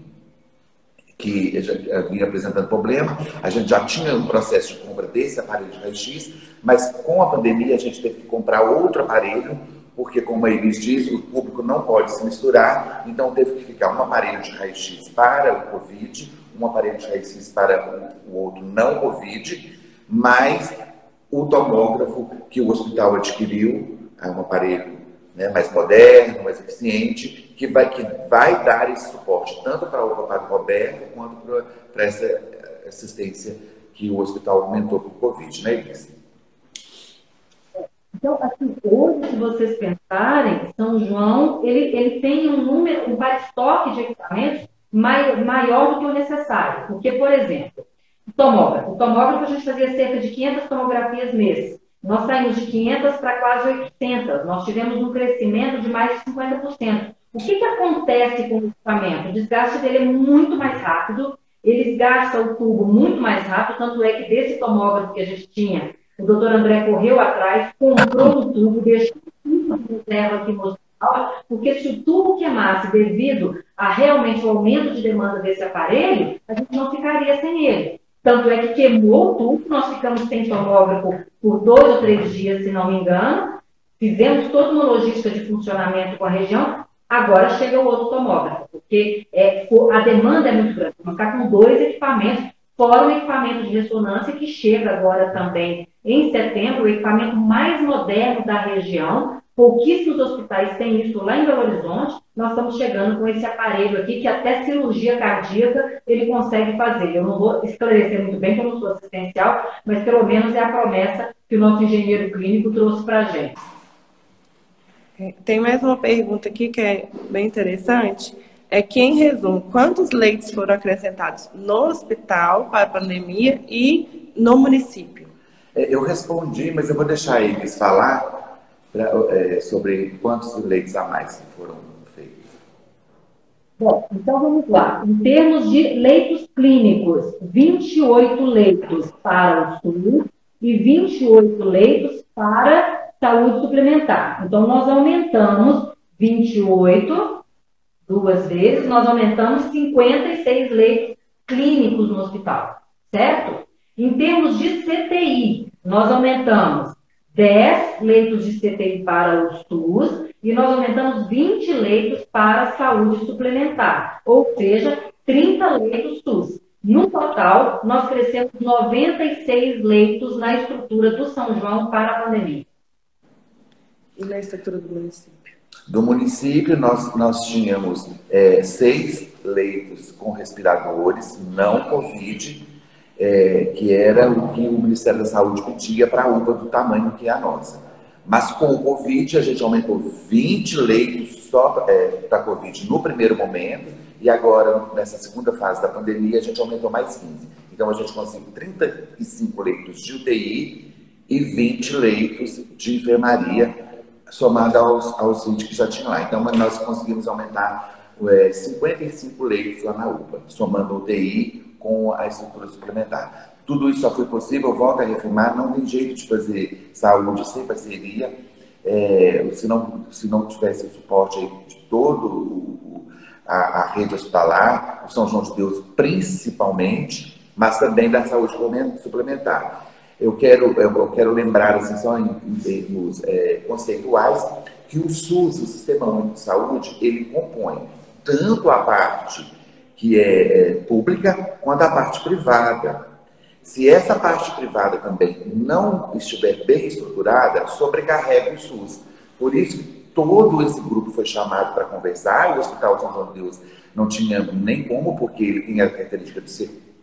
que já vinha apresentando problema. A gente já tinha um processo de compra desse aparelho de raio-x, mas com a pandemia a gente teve que comprar outro aparelho, porque, como a Elis diz, o público não pode se misturar, então teve que ficar um aparelho de raio-x para o Covid, um aparelho de raio-x para o outro não Covid, mas o tomógrafo que o hospital adquiriu é um aparelho, né, mais moderno, mais eficiente, que vai dar esse suporte tanto para o Padre Roberto quanto para essa assistência que o hospital aumentou para o Covid, né, Elis? Então, assim, hoje, se vocês pensarem, São João, ele tem um estoque de equipamentos maior do que o necessário. Porque, por exemplo, o tomógrafo a gente fazia cerca de 500 tomografias mês. Nós saímos de 500 para quase 800. Nós tivemos um crescimento de mais de 50%. O que acontece com o equipamento? O desgaste dele é muito mais rápido, ele gasta o tubo muito mais rápido, tanto é que desse tomógrafo que a gente tinha, o doutor André correu atrás, comprou o tubo, deixou tudo de reserva aqui no hospital, porque se o tubo queimasse devido a realmente o aumento de demanda desse aparelho, a gente não ficaria sem ele. Tanto é que queimou o tubo, nós ficamos sem tomógrafo por 2 ou 3 dias, se não me engano, fizemos toda uma logística de funcionamento com a região, agora chega o outro tomógrafo, porque a demanda é muito grande. Vamos ficar com 2 equipamentos, fora o equipamento de ressonância, que chega agora também em setembro, o equipamento mais moderno da região. Pouquíssimos hospitais têm isso lá em Belo Horizonte. Nós estamos chegando com esse aparelho aqui, que até cirurgia cardíaca ele consegue fazer. Eu não vou esclarecer muito bem, que eu não sou assistencial, mas pelo menos é a promessa que o nosso engenheiro clínico trouxe para a gente. Tem mais uma pergunta aqui que é bem interessante. É que, em resumo, quantos leitos foram acrescentados no hospital para a pandemia e no município? Eu respondi, mas eu vou deixar eles falar sobre quantos leitos a mais foram feitos. Bom, então vamos lá. Em termos de leitos clínicos, 28 leitos para o SUS e 28 leitos para saúde suplementar. Então, nós aumentamos 28 2 vezes, nós aumentamos 56 leitos clínicos no hospital, certo? Em termos de CTI, nós aumentamos 10 leitos de CTI para o SUS e nós aumentamos 20 leitos para a saúde suplementar, ou seja, 30 leitos SUS. No total, nós crescemos 96 leitos na estrutura do São João para a pandemia. E na estrutura do município? Do município, nós tínhamos 6 leitos com respiradores, não Covid, que era o que o Ministério da Saúde pedia para a UPA do tamanho que é a nossa. Mas com o Covid, a gente aumentou 20 leitos só para Covid no primeiro momento, e agora, nessa segunda fase da pandemia, a gente aumentou mais 15. Então, a gente conseguiu 35 leitos de UTI e 20 leitos de enfermaria, somado aos 20 que já tinha lá. Então, nós conseguimos aumentar 55 leitos lá na UPA, somando o UTI com a estrutura suplementar. Tudo isso só foi possível, volto a reafirmar, não tem jeito de fazer saúde sem parceria, se não tivesse o suporte aí de todo a rede hospitalar, o São João de Deus principalmente, mas também da saúde suplementar. Eu quero lembrar, assim, só em termos conceituais, que o SUS, o Sistema Único de Saúde, ele compõe tanto a parte que é pública, quanto a parte privada. Se essa parte privada também não estiver bem estruturada, sobrecarrega o SUS. Por isso, todo esse grupo foi chamado para conversar, e o Hospital São João de Deus não tinha nem como, porque ele tem a característica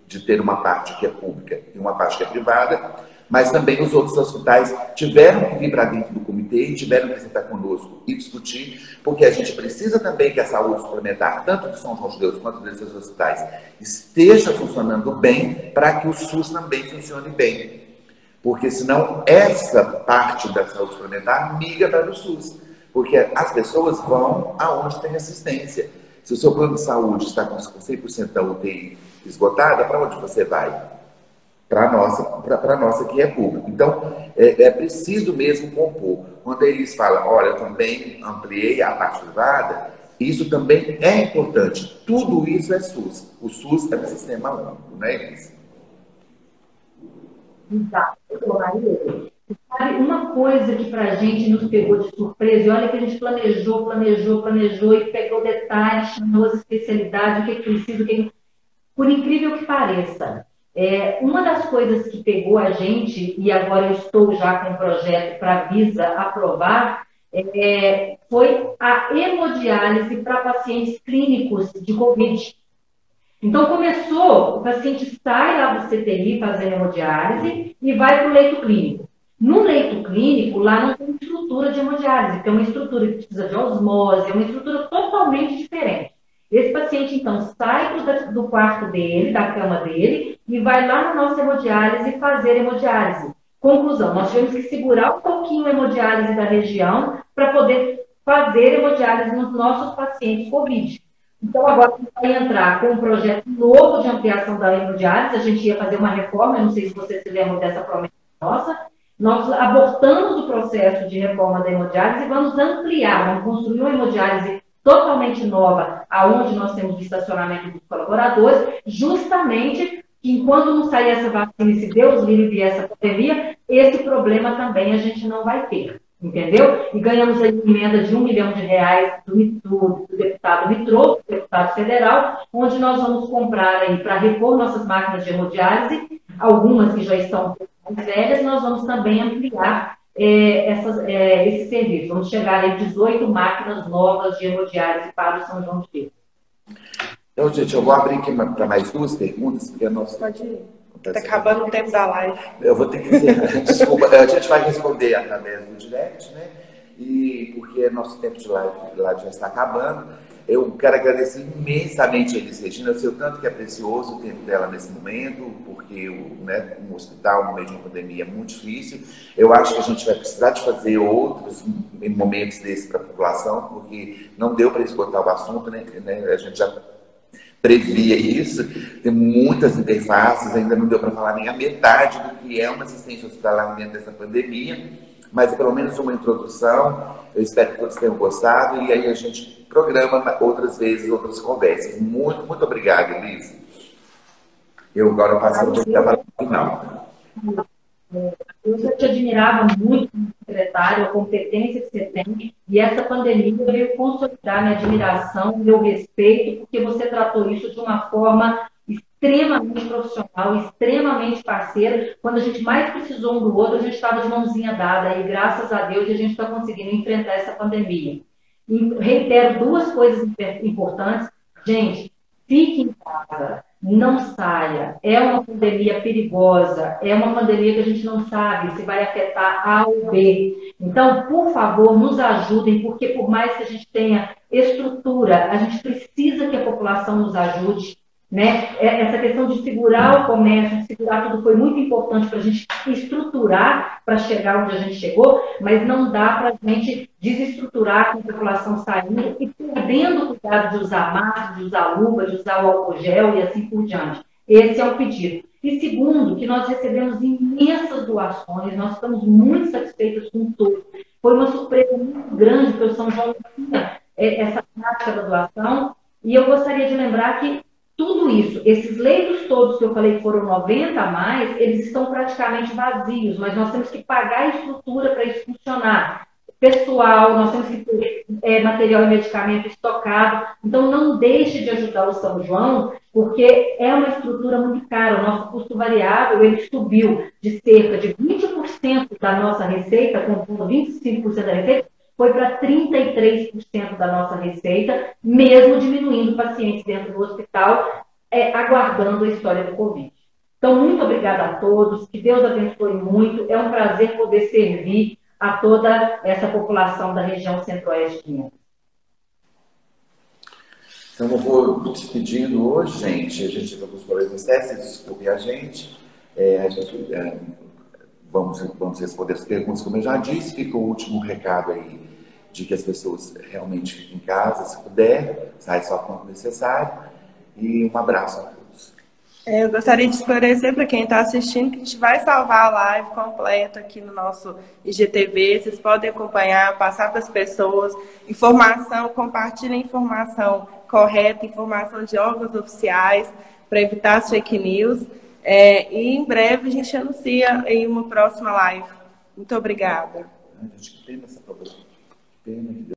de ter uma parte que é pública e uma parte que é privada, mas também os outros hospitais tiveram que vir para dentro do comitê, tiveram que sentar conosco e discutir, porque a gente precisa também que a saúde suplementar, tanto do São João de Deus quanto desses hospitais, esteja funcionando bem, para que o SUS também funcione bem. Porque senão essa parte da saúde suplementar migra para o SUS, porque as pessoas vão aonde tem assistência. Se o seu plano de saúde está com 100% da UTI esgotada, para onde você vai? Para a nossa que é pública. Então, é preciso mesmo compor. Quando eles falam, olha, eu também ampliei a parte privada, isso também é importante. Tudo isso é SUS. O SUS é um sistema único, não é isso? Exato. Sabe, uma coisa que para a gente nos pegou de surpresa, e olha que a gente planejou e pegou detalhes, chamou as especialidades, o que precisa, por incrível que pareça. Uma das coisas que pegou a gente, e agora eu estou já com um projeto para a Visa aprovar, foi a hemodiálise para pacientes clínicos de Covid. Então, começou, o paciente sai lá do CTI fazendo hemodiálise e vai para o leito clínico. No leito clínico, lá não tem estrutura de hemodiálise, tem uma estrutura que precisa de osmose, é uma estrutura totalmente diferente. Esse paciente, então, sai do quarto dele, da cama dele, e vai lá na nossa hemodiálise fazer hemodiálise. Conclusão, nós tivemos que segurar um pouquinho a hemodiálise da região para poder fazer hemodiálise nos nossos pacientes COVID. Então, agora a gente vai entrar com um projeto novo de ampliação da hemodiálise. A gente ia fazer uma reforma, eu não sei se vocês se lembram dessa promessa nossa. Nós abortamos o processo de reforma da hemodiálise e vamos ampliar, vamos construir uma hemodiálise totalmente nova, aonde nós temos o estacionamento dos colaboradores, justamente enquanto não sair essa vacina, e se Deus livre essa pandemia, esse problema também a gente não vai ter, entendeu? E ganhamos a emenda de R$1 milhão do deputado Mitrô, deputado federal, onde nós vamos comprar aí para repor nossas máquinas de hemodiálise, algumas que já estão um pouco mais velhas, nós vamos também ampliar esse serviço. Vamos chegar a 18 máquinas novas de hemodiálise para o São João de Deus. Então, gente, eu vou abrir aqui para mais 2 perguntas, porque a nossa... Pode ir. Está acabando o tempo da live. Eu vou ter que dizer, desculpa, a gente vai responder através do direct, né? E porque nosso tempo de live já está acabando. Eu quero agradecer imensamente a Elis Regina, eu sei o tanto que é precioso o tempo dela nesse momento, porque um hospital no meio de uma pandemia é muito difícil. Eu acho que a gente vai precisar de fazer outros momentos desses para a população, porque não deu para esgotar o assunto, né? A gente já previa isso, tem muitas interfaces, ainda não deu para falar nem a metade do que é uma assistência hospitalar dentro dessa pandemia, mas pelo menos uma introdução. Eu espero que todos tenham gostado e aí a gente programa outras vezes, outras conversas. Muito, muito obrigado, Elis. Eu agora passo para o final. Eu já te admirava muito como secretário, a competência que você tem, e essa pandemia veio consolidar minha admiração, meu respeito, porque você tratou isso de uma forma extremamente profissional, extremamente parceira. Quando a gente mais precisou um do outro, a gente estava de mãozinha dada, e graças a Deus a gente está conseguindo enfrentar essa pandemia. E reitero duas coisas importantes. Gente, fique em casa, não saia. É uma pandemia perigosa, é uma pandemia que a gente não sabe se vai afetar A ou B. Então, por favor, nos ajudem, porque por mais que a gente tenha estrutura, a gente precisa que a população nos ajude. Né? Essa questão de segurar o comércio, de segurar tudo, foi muito importante para a gente estruturar para chegar onde a gente chegou, mas não dá para a gente desestruturar com a população saindo e perdendo o cuidado de usar máscara, de usar luva, de usar o álcool gel e assim por diante. Esse é o pedido. E segundo, que nós recebemos imensas doações, nós estamos muito satisfeitos com tudo. Foi uma surpresa muito grande, porque o São João tinha essa prática da doação, e eu gostaria de lembrar que tudo isso, esses leitos todos que eu falei que foram 90 a mais, eles estão praticamente vazios, mas nós temos que pagar a estrutura para isso funcionar. Pessoal, nós temos que ter material e medicamento estocado. Então, não deixe de ajudar o São João, porque é uma estrutura muito cara. O nosso custo variável ele subiu de cerca de 20% da nossa receita, com 25% da receita, foi para 33% da nossa receita, mesmo diminuindo pacientes dentro do hospital, aguardando a história do Covid. Então, muito obrigada a todos, que Deus abençoe muito, é um prazer poder servir a toda essa população da região centro-oeste de Minas. Então, eu vou me despedindo hoje, gente. A gente está com os problemas técnicos, desculpe a gente. Vamos responder as perguntas, como eu já disse. Fica o último recado aí de que as pessoas realmente fiquem em casa, se puder, sai só quando necessário. E um abraço a todos. Eu gostaria de esclarecer para quem está assistindo que a gente vai salvar a live completa aqui no nosso IGTV. Vocês podem acompanhar, passar para as pessoas. Informação, compartilhem informação correta, informação de órgãos oficiais, para evitar as fake news. E em breve a gente anuncia em uma próxima live. Muito obrigada. Gente, que pena essa prova. Que pena que